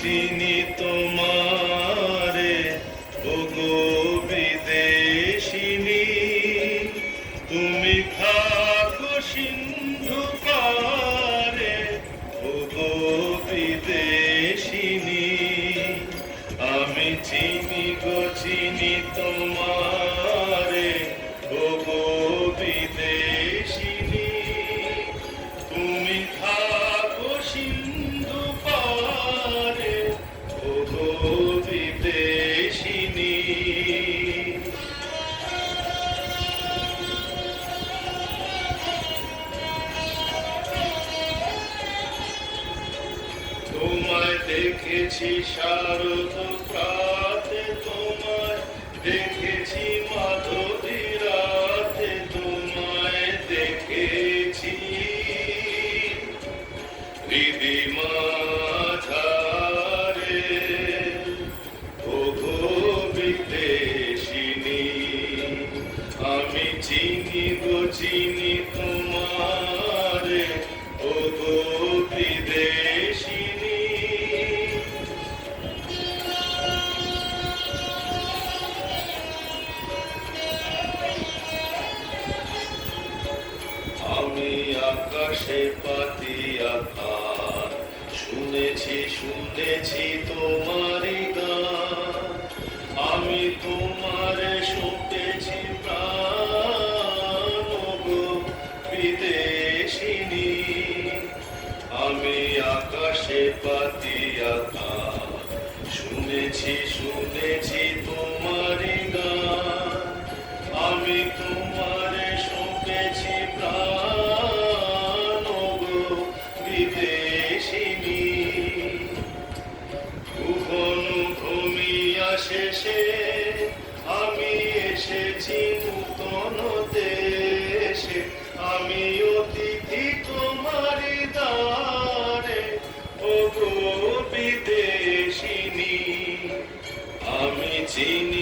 চিনি তোমারে ওগো বিদেশিনী, তুমি থাকো সিন্ধু পারে ওগো বিদেশিনী। আমি চিনি গো চিনি তোমারে ওগো বিদেশিনী, তুমি থাকো সিন্ধু পারে ওগো বিদেশিনী। তোমায় দেখেছি শারদ প্রাতে, তোমায় দেখেছি মাধবী রাতে, তোমায় দেখেছি হৃদি মাঝারে ওগো বিদেশিনী। আমি চিনি গো চিনি তোমারে ওগো বিদেশিনী। আমি আকাশে পাতিয়া গান, শুনেছি শুনেছি তোমারই গান। আমি তোমারে শুনেছি প্রাণ গো বিদেশিনী। আমি আকাশে পাতিয়া গান, শুনেছি শুনেছি তোমারই গান। আমি তোমারে শুনেছি প্রাণ গো বিদেশিনী। ভুবন ঘুমিয়া শেষে আমি এসেছি নূতন দেশে, আমি অতিথি তোমারি দ্বারে ওগো বিদেশিনী। আমি চিনি